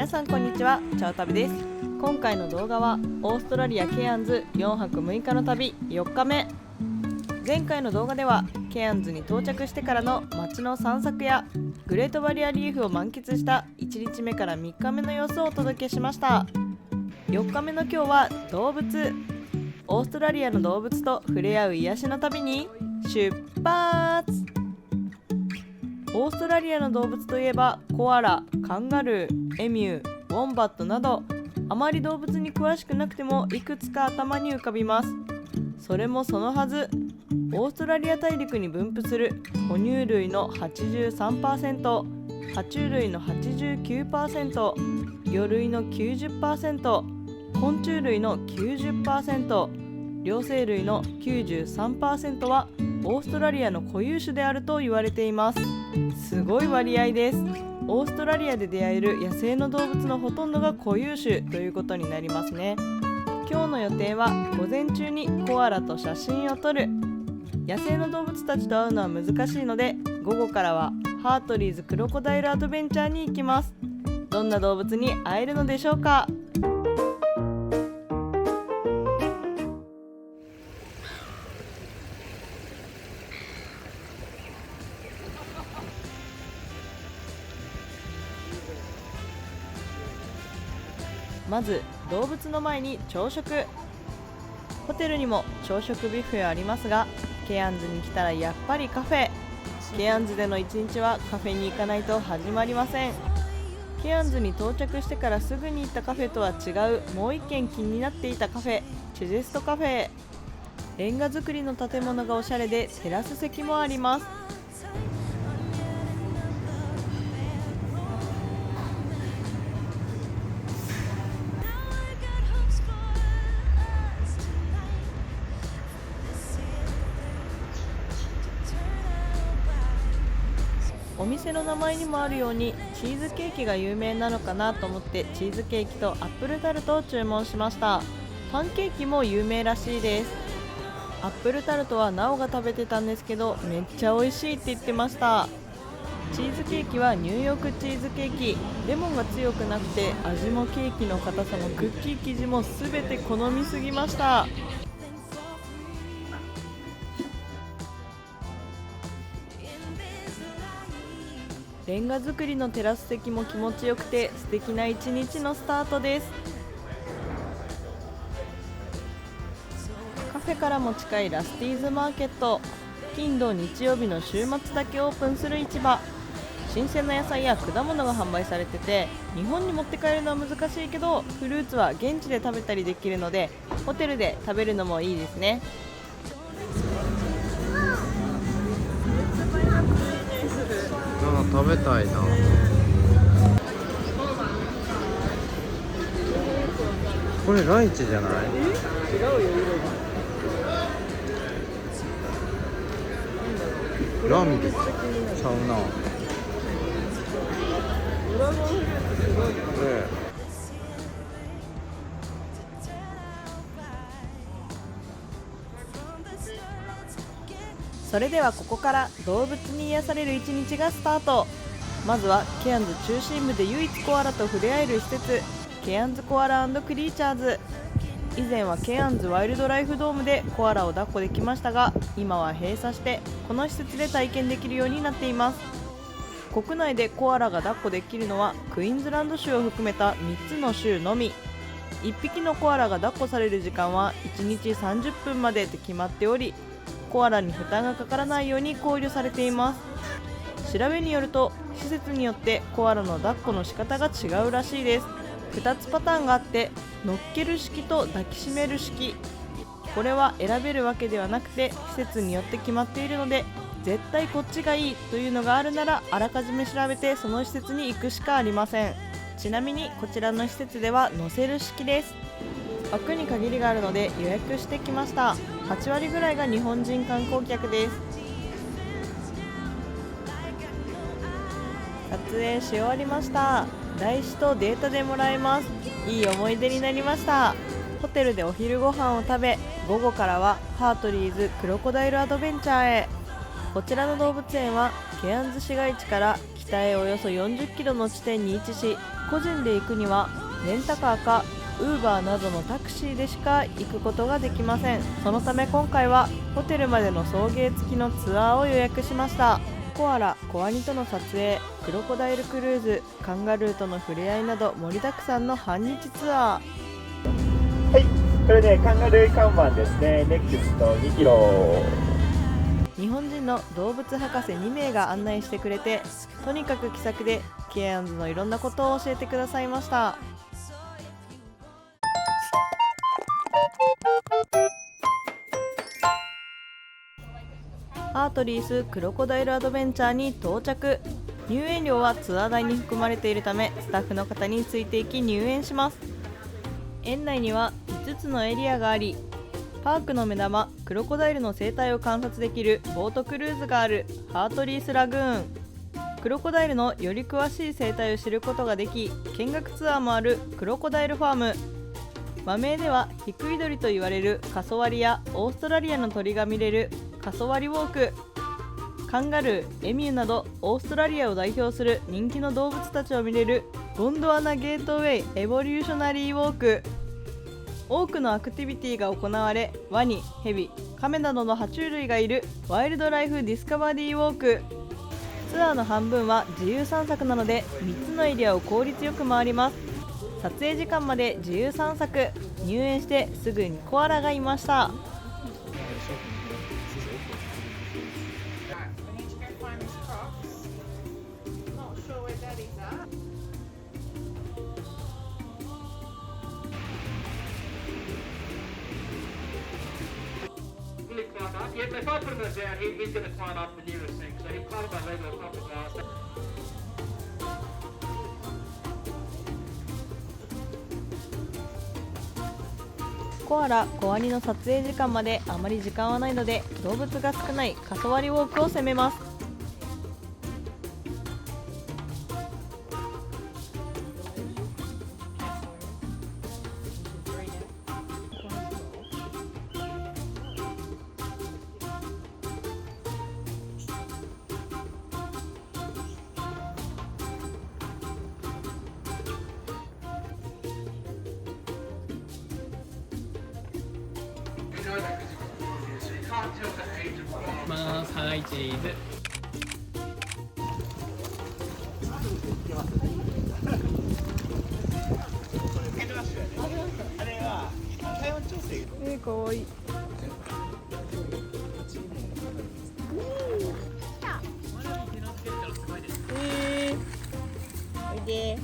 皆さんこんにちは、チャオ旅です。今回の動画はオーストラリアケアンズ4泊6日の旅4日目。前回の動画ではケアンズに到着してからの街の散策やグレートバリアリーフを満喫した1日目から3日目の様子をお届けしました。4日目の今日は動物、オーストラリアの動物と触れ合う癒しの旅に出発。オーストラリアの動物といえばコアラ、カンガルー、エミュー、ウォンバットなどあまり動物に詳しくなくてもいくつか頭に浮かびます。それもそのはず、オーストラリア大陸に分布する哺乳類の 83%、 爬虫類の 89%、 魚類の 90%、 昆虫類の 90%、 両生類の 93% はオーストラリアの固有種であると言われています。すごい割合です。オーストラリアで出会える野生の動物のほとんどが固有種ということになりますね。今日の予定は午前中にコアラと写真を撮る。野生の動物たちと会うのは難しいので、午後からはハートリーズクロコダイルアドベンチャーに行きます。どんな動物に会えるのでしょうか。まず動物の前に朝食。ホテルにも朝食ビュッフェはありますが、ケアンズに来たらやっぱりカフェ。ケアンズでの一日はカフェに行かないと始まりません。ケアンズに到着してからすぐに行ったカフェとは違うもう一軒気になっていたカフェ、チェジェストカフェ。レンガ造りの建物がおしゃれでテラス席もあります。お店の名前にもあるようにチーズケーキが有名なのかなと思ってチーズケーキとアップルタルトを注文しました。パンケーキも有名らしいです。アップルタルトはナオが食べてたんですけど、めっちゃ美味しいって言ってました。チーズケーキはニューヨークチーズケーキ。レモンが強くなくて味もケーキの硬さもクッキー生地も全て好みすぎました。レンガ造りのテラス席も気持ちよくて素敵な一日のスタートです。カフェからも近いラスティーズマーケット。金土日曜日の週末だけオープンする市場。新鮮な野菜や果物が販売されてて、日本に持って帰るのは難しいけどフルーツは現地で食べたりできるのでホテルで食べるのもいいですね。食べたいな。これライチじゃない？違うよ、ラミです。ちゃうな。ドラゴンフルーツすごいよ。それではここから動物に癒される一日がスタート。まずはケアンズ中心部で唯一コアラと触れ合える施設、ケアンズコアラ&クリーチャーズ。以前はケアンズワイルドライフドームでコアラを抱っこできましたが、今は閉鎖してこの施設で体験できるようになっています。国内でコアラが抱っこできるのはクイーンズランド州を含めた3つの州のみ。1匹のコアラが抱っこされる時間は1日30分までと決まっており、コアラに負担がかからないように考慮されています。調べによると施設によってコアラの抱っこの仕方が違うらしいです。2つパターンがあって、乗っける式と抱きしめる式。これは選べるわけではなくて施設によって決まっているので、絶対こっちがいいというのがあるならあらかじめ調べてその施設に行くしかありません。ちなみにこちらの施設では乗せる式です。枠に限りがあるので予約してきました。8割ぐらいが日本人観光客です。撮影し終わりました。台紙とデータでもらえます。いい思い出になりました。ホテルでお昼ご飯を食べ、午後からはハートリーズクロコダイルアドベンチャーへ。こちらの動物園はケアンズ市街地から北へおよそ40キロの地点に位置し、個人で行くにはレンタカーかウーバーなどのタクシーでしか行くことができません。そのため今回はホテルまでの送迎付きのツアーを予約しました。コアラ、コアニとの撮影、クロコダイルクルーズ、カンガルーとの触れ合いなど盛りだくさんの半日ツアー。はい、これね、カンガルー看板ですね。ネクスト2キロ。日本人の動物博士2名が案内してくれて、とにかく気さくでケアンズのいろんなことを教えてくださいました。アートリースクロコダイルアドベンチャーに到着。入園料はツアー代に含まれているため、スタッフの方についていき入園します。園内には5つのエリアがあり、パークの目玉クロコダイルの生態を観察できるボートクルーズがあるハートリースラグーン、クロコダイルのより詳しい生態を知ることができ、見学ツアーもあるクロコダイルファーム。和名ではヒクイドリと言われるカソワリやオーストラリアの鳥が見れるカソワリウォーク、カンガルー、エミューなどオーストラリアを代表する人気の動物たちを見れるゴンドワナゲートウェイエボリューショナリーウォーク。多くのアクティビティが行われ、ワニ、ヘビ、カメなどの爬虫類がいるワイルドライフディスカバリーウォーク。ツアーの半分は自由散策なので3つのエリアを効率よく回ります。撮影時間まで自由散策。入園してすぐにコアラがいました。Yeah, but if I put him down, he's going to climb up the nearest thing. So he'll climb my leg on top of the glass. コアラ、コアニの撮影時間まであまり時間はないので、動物が少ないカソワリウォークを攻めます。はい、チーズ。かわいい。おいで。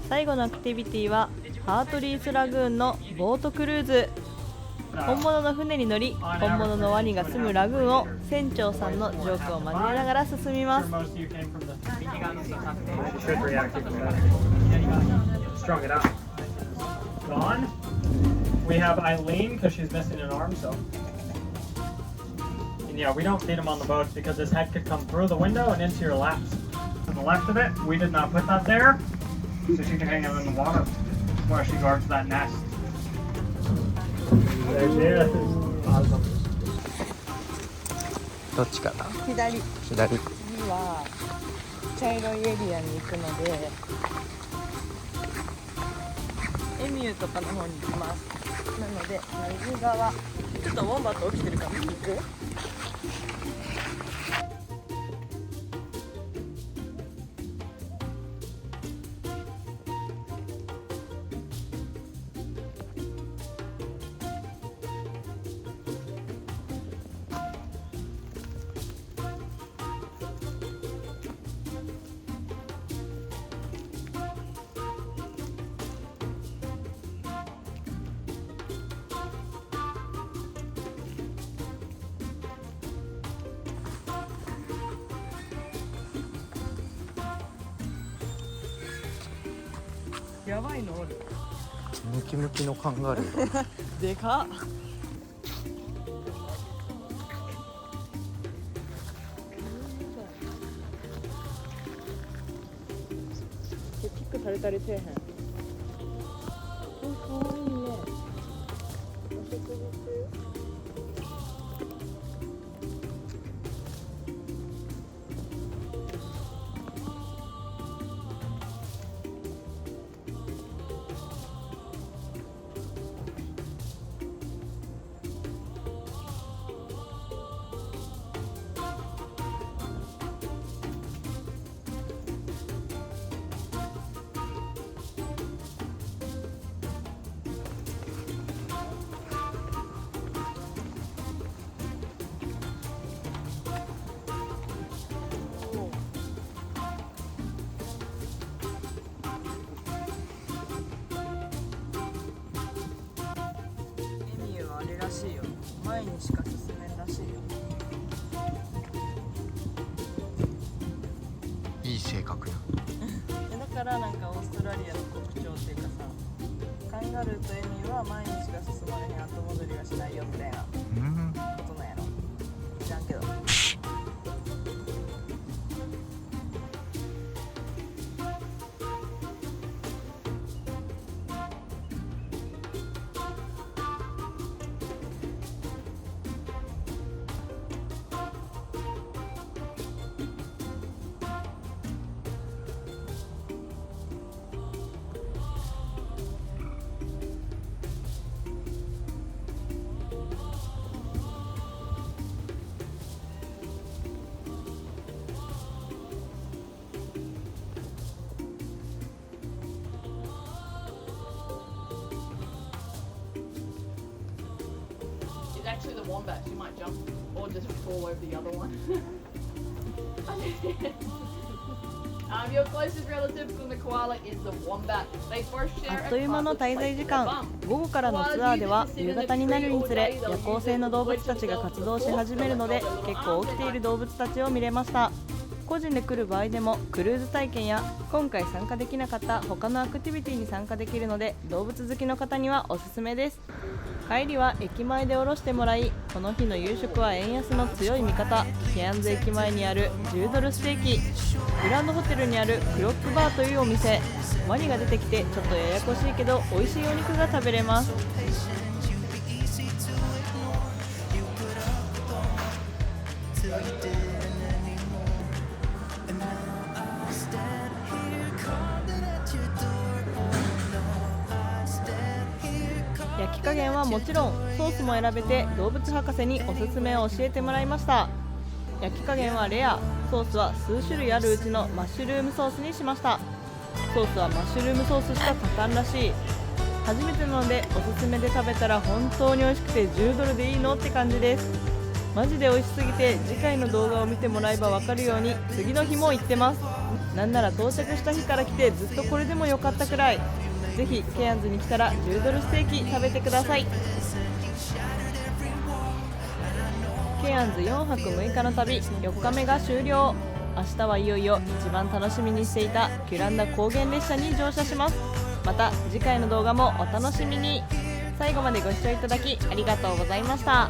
最後のアクティビティはハートリースラグーンのボートクルーズ。本物の船に乗り、本物のワニが住むラグーンを船長さんのジョークを交えながら進みます。Strung it up. Gone. We have Eileen because she's missing an arm, so. And yeah, we don't feed him on the boat because his head could come through the window and into your laps. To the left of it, we did not put that there, so she can hang out in the water while she guards that nest. There she is. Awesome. どっちかな？左。左。次は茶色いエリアに行くので、エミューとかの方に行きます。なので右側、ちょっとウォンバット起きてるから行く？やばいのおる。ムキムキのカンガルー。でかっ。キックされたりせえへん。かわいいね。エミューはあれらしいよ。前にしか進めんらしいよ。いい性格や。だからなんかオーストラリアの特徴っていうかさ、カンガルーとエミューは前にしか進まれへん、後戻りはしないよみたいなこうん。となんやろ。知らんけど。It's actually the wombat. She might jump or just fall over the other one. Your closest relative from the koala is the wombat. They first あ share っという間 a の carpet 滞在 place 時 in 間 their bum. 午後からのツアーでは夕方になるにつれ夜行性の動物たちが活動し始めるので結構起きている動物たちを見れました。個人で来る場合でもクルーズ体験や今回参加できなかった他のアクティビティに参加できるので動物好きの方にはおすすめです。帰りは駅前で降ろしてもらい、この日の夕食は円安の強い味方ケアンズ駅前にある10ドルステーキ、グランドホテルにあるクロックバーというお店。ワニが出てきてちょっとややこしいけど美味しいお肉が食べれます。焼き加減はもちろんソースも選べて動物博士におすすめを教えてもらいました。焼き加減はレア、ソースは数種類あるうちのマッシュルームソースにしました。ソースはマッシュルームソースしか勝たんらしい。初めてなのでおすすめで食べたら本当に美味しくて10ドルでいいのって感じです。マジで美味しすぎて次回の動画を見てもらえばわかるように次の日も行ってます。なんなら到着した日から来てずっとこれでもよかったくらい。ぜひケアンズに来たら10ドルステーキ食べてください。ケアンズ4泊6日の旅4日目が終了。明日はいよいよ一番楽しみにしていたキュランダ高原列車に乗車します。また次回の動画もお楽しみに。最後までご視聴いただきありがとうございました。